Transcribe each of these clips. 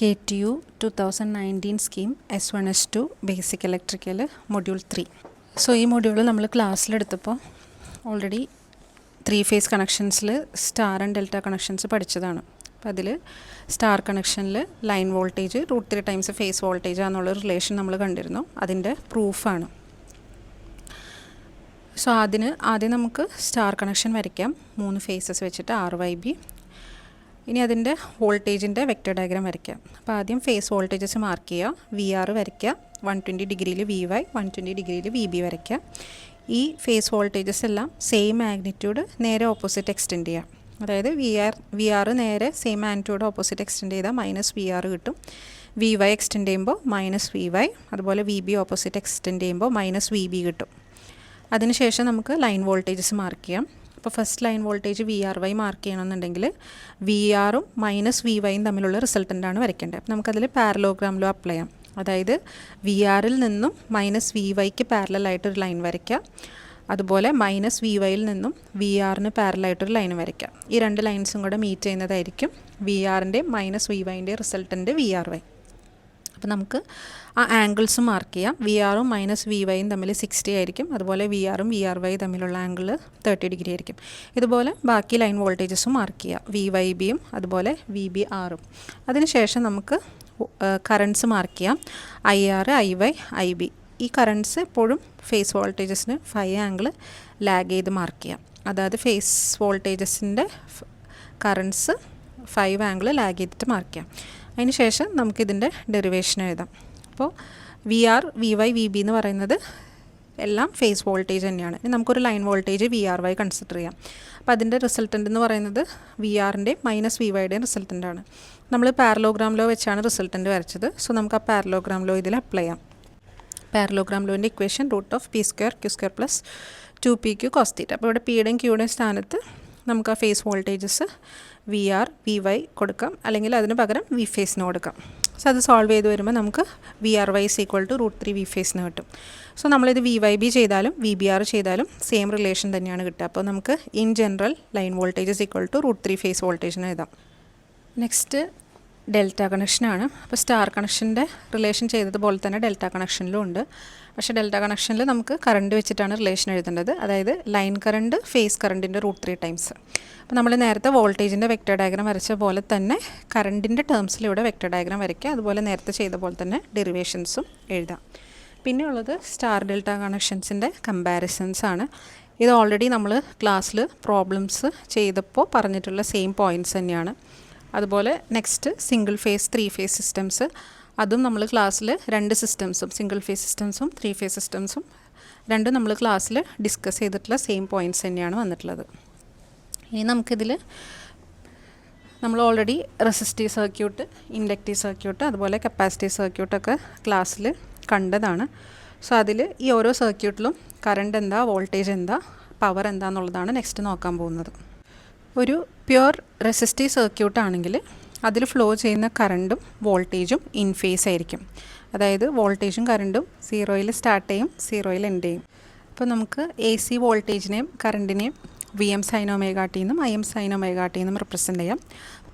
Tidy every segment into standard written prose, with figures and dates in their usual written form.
KTU 2019 scheme S1S2 basic electrical module 3. So ഈ module നമ്മൾ ക്ലാസ്സിലെടുത്തപ്പോൾ ഓൾറെഡി 3 ഫേസ് കണക്ഷൻസിൽ സ്റ്റാർ ആൻഡ് ഡെൽറ്റ കണക്ഷൻസ് പഠിച്ചതാണ്. അപ്പോൾ അതിൽ സ്റ്റാർ കണക്ഷനിൽ line voltage √3 times phase voltage എന്നുള്ള റിലേഷൻ നമ്മൾ കണ്ടിരുന്നു. അതിൻ്റെ പ്രൂഫാണ്. സോ ആദ്യം നമുക്ക് സ്റ്റാർ കണക്ഷൻ വരയ്ക്കാം. 3 ഫേസസ് വെച്ചിട്ട് RYB. ഇനി അതിൻ്റെ വോൾട്ടേജിൻ്റെ വെക്റ്റർ ഡയഗ്രാം വരയ്ക്കാം. അപ്പോൾ ആദ്യം ഫേസ് വോൾട്ടേജസ് മാർക്ക് ചെയ്യുക. VR വരയ്ക്കുക. 120 ഡിഗ്രിയിൽ VY, 120 ഡിഗ്രിയിൽ VB വരയ്ക്കുക. ഈ ഫേസ് വോൾട്ടേജസ് എല്ലാം സെയിം മാഗ്നിറ്റ്യൂഡ് നേരെ ഓപ്പോസിറ്റ് എക്സ്റ്റെൻഡ് ചെയ്യുക. അതായത് VR നേരെ സെയിം മാഗ്നിറ്റ്യൂഡ് ഓപ്പോസിറ്റ് എക്സ്റ്റെൻഡ് ചെയ്താൽ -VR കിട്ടും. VY എക്സ്റ്റെൻഡ് ചെയ്യുമ്പോൾ -VY, അതുപോലെ VB ഓപ്പോസിറ്റ് എക്സ്റ്റെൻഡ് ചെയ്യുമ്പോൾ -VB കിട്ടും. അതിനുശേഷം നമുക്ക് ലൈൻ വോൾട്ടേജസ് മാർക്ക് ചെയ്യാം. അപ്പോൾ first line voltage VRY mark ചെയ്യണമെന്നുണ്ടെങ്കിൽ VRും -VYയും തമ്മിലുള്ള റിസൾട്ടൻ്റാണ് വരയ്ക്കേണ്ടത്. അപ്പോൾ നമുക്കതിൽ പാരലോഗ്രാമിലോ അപ്ലൈ ചെയ്യാം. അതായത് VRിൽ നിന്നും -VYക്ക് പാരലായിട്ടൊരു ലൈൻ വരയ്ക്കുക. അതുപോലെ -VYയിൽ നിന്നും VRന് പാരലായിട്ടൊരു ലൈൻ വരയ്ക്കുക. ഈ രണ്ട് ലൈൻസും കൂടെ മീറ്റ് ചെയ്യുന്നതായിരിക്കും VRൻ്റെയും -VYൻ്റെയും റിസൾട്ടൻ്റ് VRY. അപ്പോൾ നമുക്ക് ആ ആംഗിൾസ് മാർക്ക് ചെയ്യാം. VRും -VYയും തമ്മിൽ 60 ആയിരിക്കും. അതുപോലെ VRും VRY തമ്മിലുള്ള ആംഗിൾ 30 ഡിഗ്രി ആയിരിക്കും. ഇതുപോലെ ബാക്കി ലൈൻ വോൾട്ടേജസും മാർക്ക് ചെയ്യാം. VYBയും അതുപോലെ VBRും. അതിനുശേഷം നമുക്ക് കറൻസ് മാർക്ക് ചെയ്യാം. IR, IY, IB. ഈ കറൻസ് എപ്പോഴും ഫേസ് വോൾട്ടേജസിന് 5 ആംഗിൾ ലാഗ് ചെയ്ത് മാർക്ക് ചെയ്യാം. അതായത് ഫേസ് വോൾട്ടേജസിൻ്റെ കറൻസ് 5 ആംഗിൾ ലാഗ് ചെയ്തിട്ട് മാർക്ക് ചെയ്യാം. അതിന് ശേഷം നമുക്കിതിൻ്റെ ഡെറിവേഷൻ എഴുതാം. അപ്പോൾ VR, VY, VB എന്ന് പറയുന്നത് എല്ലാം ഫേസ് വോൾട്ടേജ് തന്നെയാണ്. ഇനി നമുക്കൊരു ലൈൻ വോൾട്ടേജ് VRY കൺസിഡർ ചെയ്യാം. അപ്പോൾ അതിൻ്റെ റിസൾട്ടൻ്റ് എന്ന് പറയുന്നത് VRൻ്റെയും -VYയുടെയും റിസൾട്ടൻ്റാണ്. നമ്മൾ പാരലോഗ്രാം ലോ വെച്ചാണ് റിസൾട്ടൻ്റ് വരച്ചത്. സോ നമുക്ക് ആ പാരലോഗ്രാം ലോ ഇതിൽ അപ്ലൈ ചെയ്യാം. പാരലോഗ്രാം ലോൻ്റെ equation √P² Q² + 2PQ cos θ. അപ്പോൾ ഇവിടെ Pയുടെയും Qയുടെയും സ്ഥാനത്ത് നമുക്ക് ആ ഫേസ് വോൾട്ടേജസ് VR, VY കൊടുക്കാം, അല്ലെങ്കിൽ അതിന് പകരം V ഫേസിന് കൊടുക്കാം. സോ അത് സോൾവ് ചെയ്ത് വരുമ്പോൾ നമുക്ക് VRY = √3 V ഫേസിന് കിട്ടും. സോ നമ്മളിത് VYB ചെയ്താലും VBR ചെയ്താലും സെയിം റിലേഷൻ തന്നെയാണ് കിട്ടുക. അപ്പോൾ നമുക്ക് in general line voltage √3 phase വോൾട്ടേജിന് എഴുതാം. നെക്സ്റ്റ് ഡെൽറ്റ കണക്ഷനാണ്. അപ്പോൾ സ്റ്റാർ കണക്ഷൻ്റെ റിലേഷൻ ചെയ്തതുപോലെ തന്നെ ഡെൽറ്റ കണക്ഷനിലും ഉണ്ട്. പക്ഷേ ഡെൽറ്റ കണക്ഷനിൽ നമുക്ക് കറണ്ട് വെച്ചിട്ടാണ് റിലേഷൻ എഴുതേണ്ടത്. അതായത് ലൈൻ കറണ്ട് ഫേസ് കറണ്ടിൻ്റെ √3 ടൈംസ്. അപ്പോൾ നമ്മൾ നേരത്തെ വോൾട്ടേജിൻ്റെ വെക്റ്റർ ഡയഗ്രാം വരച്ച പോലെ തന്നെ കറണ്ടിൻ്റെ ടേംസിലൂടെ വെക്റ്റർ ഡയഗ്രാം വരയ്ക്കുക. അതുപോലെ നേരത്തെ ചെയ്ത പോലെ തന്നെ ഡെറിവേഷൻസും എഴുതാം. പിന്നെ ഉള്ളത് സ്റ്റാർ ഡെൽറ്റ കണക്ഷൻസിൻ്റെ കമ്പാരിസൺസ് ആണ്. ഇത് ഓൾറെഡി നമ്മൾ ക്ലാസ്സിൽ പ്രോബ്ലംസ് ചെയ്തപ്പോൾ പറഞ്ഞിട്ടുള്ള സെയിം പോയിൻറ്റ്സ് തന്നെയാണ്. അതുപോലെ next single phase 3 phase systems, അതും നമ്മൾ ക്ലാസ്സിൽ 2 സിസ്റ്റംസും സിംഗിൾ ഫേസ് സിസ്റ്റംസും 3 ഫേസ് സിസ്റ്റംസും രണ്ടും നമ്മൾ ക്ലാസ്സിൽ ഡിസ്കസ് ചെയ്തിട്ടുള്ള സെയിം പോയിൻറ്റ്സ് തന്നെയാണ് വന്നിട്ടുള്ളത്. ഇനി നമുക്കിതിൽ നമ്മൾ already resistive circuit, inductive circuit, അതുപോലെ കപ്പാസിറ്റീവ് സർക്യൂട്ടൊക്കെ ക്ലാസ്സിൽ കണ്ടതാണ്. സോ അതിൽ ഈ ഓരോ സർക്യൂട്ടിലും കറണ്ട് എന്താ, വോൾട്ടേജ് എന്താ, പവർ എന്താണെന്നുള്ളതാണ് നെക്സ്റ്റ് നോക്കാൻ പോകുന്നത്. ഒരു പ്യുവർ റെസിസ്റ്റീവ് സർക്യൂട്ട് ആണെങ്കിൽ അതിൽ ഫ്ലോ ചെയ്യുന്ന കറണ്ടും വോൾട്ടേജും ഇൻ ഫേസ് ആയിരിക്കും. അതായത് വോൾട്ടേജും കറണ്ടും 0-ൽ സ്റ്റാർട്ട് ചെയ്യും, 0-ൽ എൻഡ് ചെയ്യും. അപ്പോൾ നമുക്ക് AC വോൾട്ടേജിനെയും കറണ്ടിനെയും VM sin ωt എന്നും IM sin ωt എന്നും റെപ്രസെൻ്റ് ചെയ്യാം.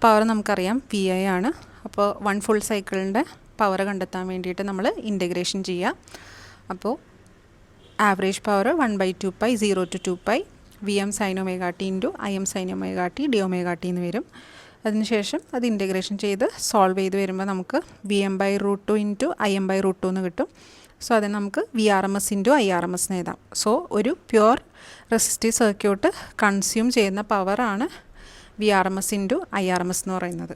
പവർ നമുക്കറിയാം VI ആണ്. അപ്പോൾ 1 ഫുൾ സൈക്കിളിൻ്റെ പവർ കണ്ടെത്താൻ വേണ്ടിയിട്ട് നമ്മൾ ഇൻറ്റഗ്രേഷൻ ചെയ്യുക. അപ്പോൾ average power 1/2π 0 to 2π VM sin ωt into IM sin ωt dωt എന്ന് വരും. അതിനുശേഷം അത് ഇൻറ്റഗ്രേഷൻ ചെയ്ത് സോൾവ് ചെയ്ത് വരുമ്പോൾ നമുക്ക് VM/√2 ഇൻറ്റു IM/√2 എന്ന് കിട്ടും. സോ അതിന് നമുക്ക് VRMS ഇൻറ്റു IRMS എന്ന് എഴുതാം. സോ ഒരു പ്യുവർ റെസിസ്റ്റീവ് സർക്യൂട്ട് കൺസ്യൂം ചെയ്യുന്ന പവറാണ് VRMS ഇൻറ്റു IRMS എന്ന് പറയുന്നത്.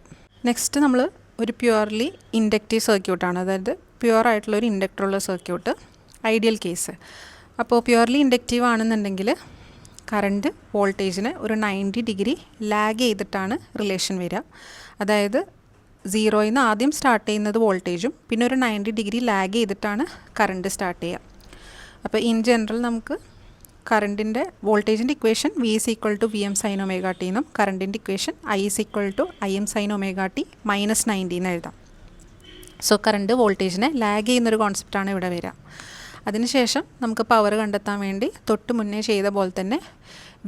നെക്സ്റ്റ് നമ്മൾ ഒരു പ്യുവർലി ഇൻഡക്റ്റീവ് സർക്യൂട്ടാണ്. അതായത് പ്യുവർ ആയിട്ടുള്ളൊരു ഇൻഡക്ടറുള്ള സർക്യൂട്ട്, ഐഡിയൽ കേസ്. അപ്പോൾ പ്യുവർലി ഇൻഡക്റ്റീവ് ആണെന്നുണ്ടെങ്കിൽ കറണ്ട് വോൾട്ടേജിന് ഒരു 90 ഡിഗ്രി ലാഗ് ചെയ്തിട്ടാണ് റിലേഷൻ വരിക. അതായത് 0-ൽ നിന്ന് ആദ്യം സ്റ്റാർട്ട് ചെയ്യുന്നത് വോൾട്ടേജും പിന്നെ ഒരു 90 ഡിഗ്രി ലാഗ് ചെയ്തിട്ടാണ് കറണ്ട് സ്റ്റാർട്ട് ചെയ്യുക. അപ്പോൾ ഇൻ ജനറൽ നമുക്ക് കറണ്ടിൻ്റെ വോൾട്ടേജിൻ്റെ equation V = VM sin ωt എന്നും കറണ്ടിൻ്റെ equation I = IM sin ωt -90 എന്ന് എഴുതാം. സോ കറണ്ട് വോൾട്ടേജിനെ ലാഗ് ചെയ്യുന്നൊരു കോൺസെപ്റ്റാണ് ഇവിടെ വരിക. അതിനുശേഷം നമുക്ക് പവർ കണ്ടെത്താൻ വേണ്ടി തൊട്ട് മുന്നേ ചെയ്ത പോലെ തന്നെ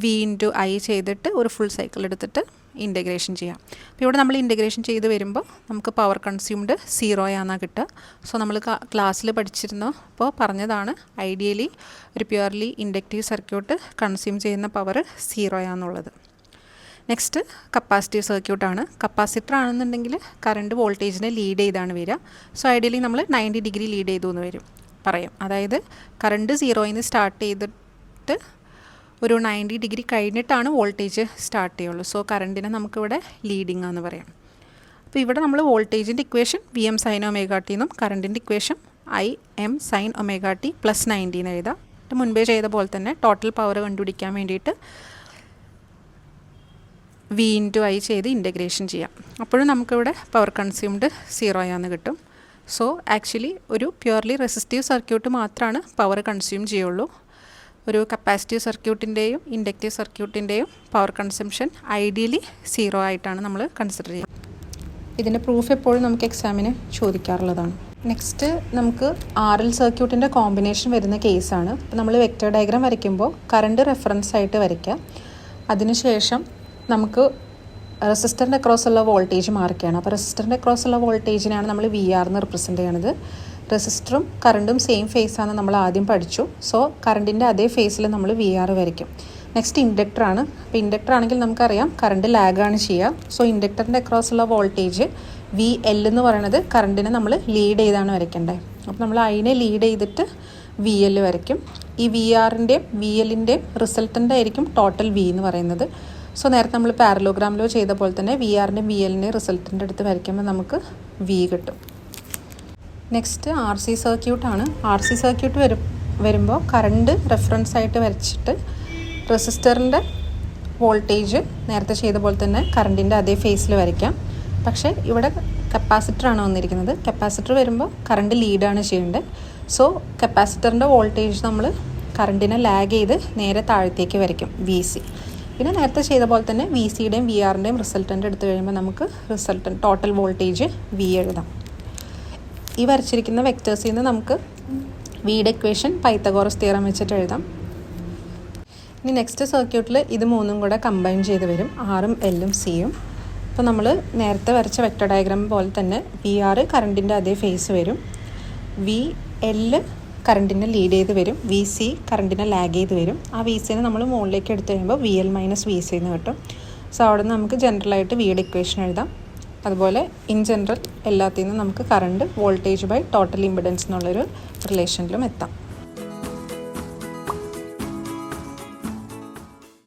വി ഇൻറ്റു ഐ ചെയ്തിട്ട് ഒരു ഫുൾ സൈക്കിൾ എടുത്തിട്ട് ഇൻറ്റഗ്രേഷൻ ചെയ്യാം. അപ്പോൾ ഇവിടെ നമ്മൾ ഇൻറ്റഗ്രേഷൻ ചെയ്ത് വരുമ്പോൾ നമുക്ക് പവർ കൺസ്യൂംഡ് 0 ആണെന്നാണ് കിട്ടുക. സോ നമ്മൾ ക്ലാസ്സിൽ പഠിച്ചിരുന്നപ്പോൾ പറഞ്ഞതാണ് ഐഡിയലി ഒരു പ്യുവർലി ഇൻഡക്റ്റീവ് സർക്യൂട്ട് കൺസ്യൂം ചെയ്യുന്ന പവർ 0 ആണെന്നുള്ളത്. നെക്സ്റ്റ് കപ്പാസിറ്റീവ് സർക്യൂട്ടാണ്. കപ്പാസിറ്റർ ആണെന്നുണ്ടെങ്കിൽ കറണ്ട് വോൾട്ടേജിനെ ലീഡ് ചെയ്താണ് വരിക. സോ ഐഡിയലി നമ്മൾ 90 ഡിഗ്രി ലീഡ് ചെയ്തു എന്ന് പറയും. അതായത് കറണ്ട് 0യിൽ നിന്ന് സ്റ്റാർട്ട് ചെയ്തിട്ട് ഒരു 90 ഡിഗ്രി കഴിഞ്ഞിട്ടാണ് വോൾട്ടേജ് സ്റ്റാർട്ട് ചെയ്യുള്ളൂ. സോ കറണ്ടിനെ നമുക്കിവിടെ ലീഡിംഗ് എന്ന് പറയാം. അപ്പോൾ ഇവിടെ നമ്മൾ വോൾട്ടേജിൻ്റെ ഇക്വേഷൻ VM sin ω t എന്നും കറണ്ടിൻ്റെ ഇക്വേഷൻ IM sin ω t + 90 എന്ന് എഴുതാം. മുൻപേ ചെയ്ത പോലെ തന്നെ ടോട്ടൽ പവർ കണ്ടുപിടിക്കാൻ വേണ്ടിയിട്ട് വി ഇൻറ്റു ഐ ചെയ്ത് ഇൻറ്റഗ്രേഷൻ ചെയ്യാം. അപ്പോഴും നമുക്കിവിടെ പവർ കൺസ്യൂംഡ് 0 ആണെന്ന് കിട്ടും. സോ ആക്ച്വലി ഒരു പ്യുവർലി റെസിസ്റ്റീവ് സർക്യൂട്ട് മാത്രമാണ് പവർ കൺസ്യൂം ചെയ്യുള്ളൂ. ഒരു കപ്പാസിറ്റീവ് സർക്യൂട്ടിൻ്റെയും ഇൻഡക്റ്റീവ് സർക്യൂട്ടിൻ്റെയും പവർ കൺസംഷൻ ഐഡിയലി 0 ആയിട്ടാണ് നമ്മൾ കൺസിഡർ ചെയ്യുക. ഇതിൻ്റെ പ്രൂഫ് എപ്പോഴും നമുക്ക് എക്സാമിന് ചോദിക്കാറുള്ളതാണ്. നെക്സ്റ്റ് നമുക്ക് RL സർക്യൂട്ടിൻ്റെ കോമ്പിനേഷൻ വരുന്ന കേസാണ്. അപ്പോൾ നമ്മൾ വെക്റ്റർ ഡയഗ്രാം വരയ്ക്കുമ്പോൾ കറണ്ട് റെഫറൻസ് ആയിട്ട് വരയ്ക്കുക. അതിനുശേഷം നമുക്ക് റെസിസ്റ്ററിൻ്റെ അക്രോസുള്ള വോൾട്ടേജ് മാർക്ക് ചെയ്യണം. അപ്പോൾ റെസിസ്റ്ററിൻ്റെ അക്രോസുള്ള വോൾട്ടേജിനാണ് നമ്മൾ VR എന്ന് റെപ്രസെൻ്റ് ചെയ്യണത്. റെസിസ്റ്ററും കറണ്ടും സെയിം ഫേസാണെന്ന് നമ്മൾ ആദ്യം പഠിച്ചു. സോ കറണ്ടിൻ്റെ അതേ ഫേസിൽ നമ്മൾ VR വരയ്ക്കും. നെക്സ്റ്റ് ഇൻഡക്ടറാണ്. അപ്പോൾ ഇൻഡക്ടർ ആണെങ്കിൽ നമുക്കറിയാം കറണ്ട് ലാഗാണ് ചെയ്യുക. സോ ഇൻഡക്ടറിൻ്റെ അക്രോസുള്ള വോൾട്ടേജ് VL എന്ന് പറയുന്നത് കറണ്ടിനെ നമ്മൾ ലീഡ് ചെയ്താണ് വരയ്ക്കേണ്ടത്. അപ്പോൾ നമ്മൾ അതിനെ ലീഡ് ചെയ്തിട്ട് VL വരയ്ക്കും. ഈ VRൻ്റെയും VLൻ്റെയും റിസൾട്ടൻ്റ് ആയിരിക്കും ടോട്ടൽ V എന്ന് പറയുന്നത്. സോ നേരത്തെ നമ്മൾ പാരലോഗ്രാമിലോ ചെയ്ത പോലെ തന്നെ VRൻ്റെയും VLൻ്റെയും റിസൾട്ടിൻ്റെ അടുത്ത് വരയ്ക്കുമ്പോൾ നമുക്ക് V കിട്ടും. നെക്സ്റ്റ് RC സർക്യൂട്ടാണ്. RC സർക്യൂട്ട് വരുമ്പോൾ കറണ്ട് റെഫറൻസ് ആയിട്ട് വരച്ചിട്ട് റെസിസ്റ്ററിൻ്റെ വോൾട്ടേജ് നേരത്തെ ചെയ്ത പോലെ തന്നെ കറണ്ടിൻ്റെ അതേ ഫേസിൽ വരയ്ക്കാം. പക്ഷേ ഇവിടെ കപ്പാസിറ്ററാണ് വന്നിരിക്കുന്നത്. കപ്പാസിറ്റർ വരുമ്പോൾ കറണ്ട് ലീഡാണ് ചെയ്യേണ്ടത്. സോ കപ്പാസിറ്ററിൻ്റെ വോൾട്ടേജ് നമ്മൾ കറണ്ടിനെ ലാഗ് ചെയ്ത് നേരെ താഴത്തേക്ക് വരയ്ക്കും VC. പിന്നെ നേരത്തെ ചെയ്ത പോലെ തന്നെ VCയുടെയും VRൻ്റെയും റിസൾട്ടൻ്റ് എടുത്തു കഴിയുമ്പോൾ നമുക്ക് റിസൾട്ടൻ്റ് ടോട്ടൽ വോൾട്ടേജ് V എഴുതാം. ഈ വരച്ചിരിക്കുന്ന വെക്റ്റേഴ്സിൽ നിന്ന് നമുക്ക് വിയുടെ ഇക്വേഷൻ പൈത്തഗോറസ് തിയറം വെച്ചിട്ട് എഴുതാം. ഇനി നെക്സ്റ്റ് സർക്യൂട്ടിൽ ഇത് മൂന്നും കൂടെ കമ്പൈൻ ചെയ്ത് വരും, Rഉം Lഉം Cയും. അപ്പോൾ നമ്മൾ നേരത്തെ വരച്ച വെക്റ്റർ ഡയഗ്രാം പോലെ തന്നെ VR കറണ്ടിൻ്റെ അതേ ഫേസ് വരും, VL കറണ്ടിനെ ലീഡ് ചെയ്ത് വരും, VC കറണ്ടിനെ ലാഗ് ചെയ്ത് വരും. ആ VCനെ നമ്മൾ മുകളിലേക്ക് എടുത്തു കഴിയുമ്പോൾ VL - VC എന്ന് കിട്ടും. സോ അവിടെ നിന്ന് നമുക്ക് ജനറലായിട്ട് വിയുടെ ഇക്വേഷൻ എഴുതാം. അതുപോലെ ഇൻ ജനറൽ എല്ലാത്തിൽ നിന്നും നമുക്ക് current voltage by total impedance എന്നുള്ളൊരു റിലേഷനിലും എത്താം.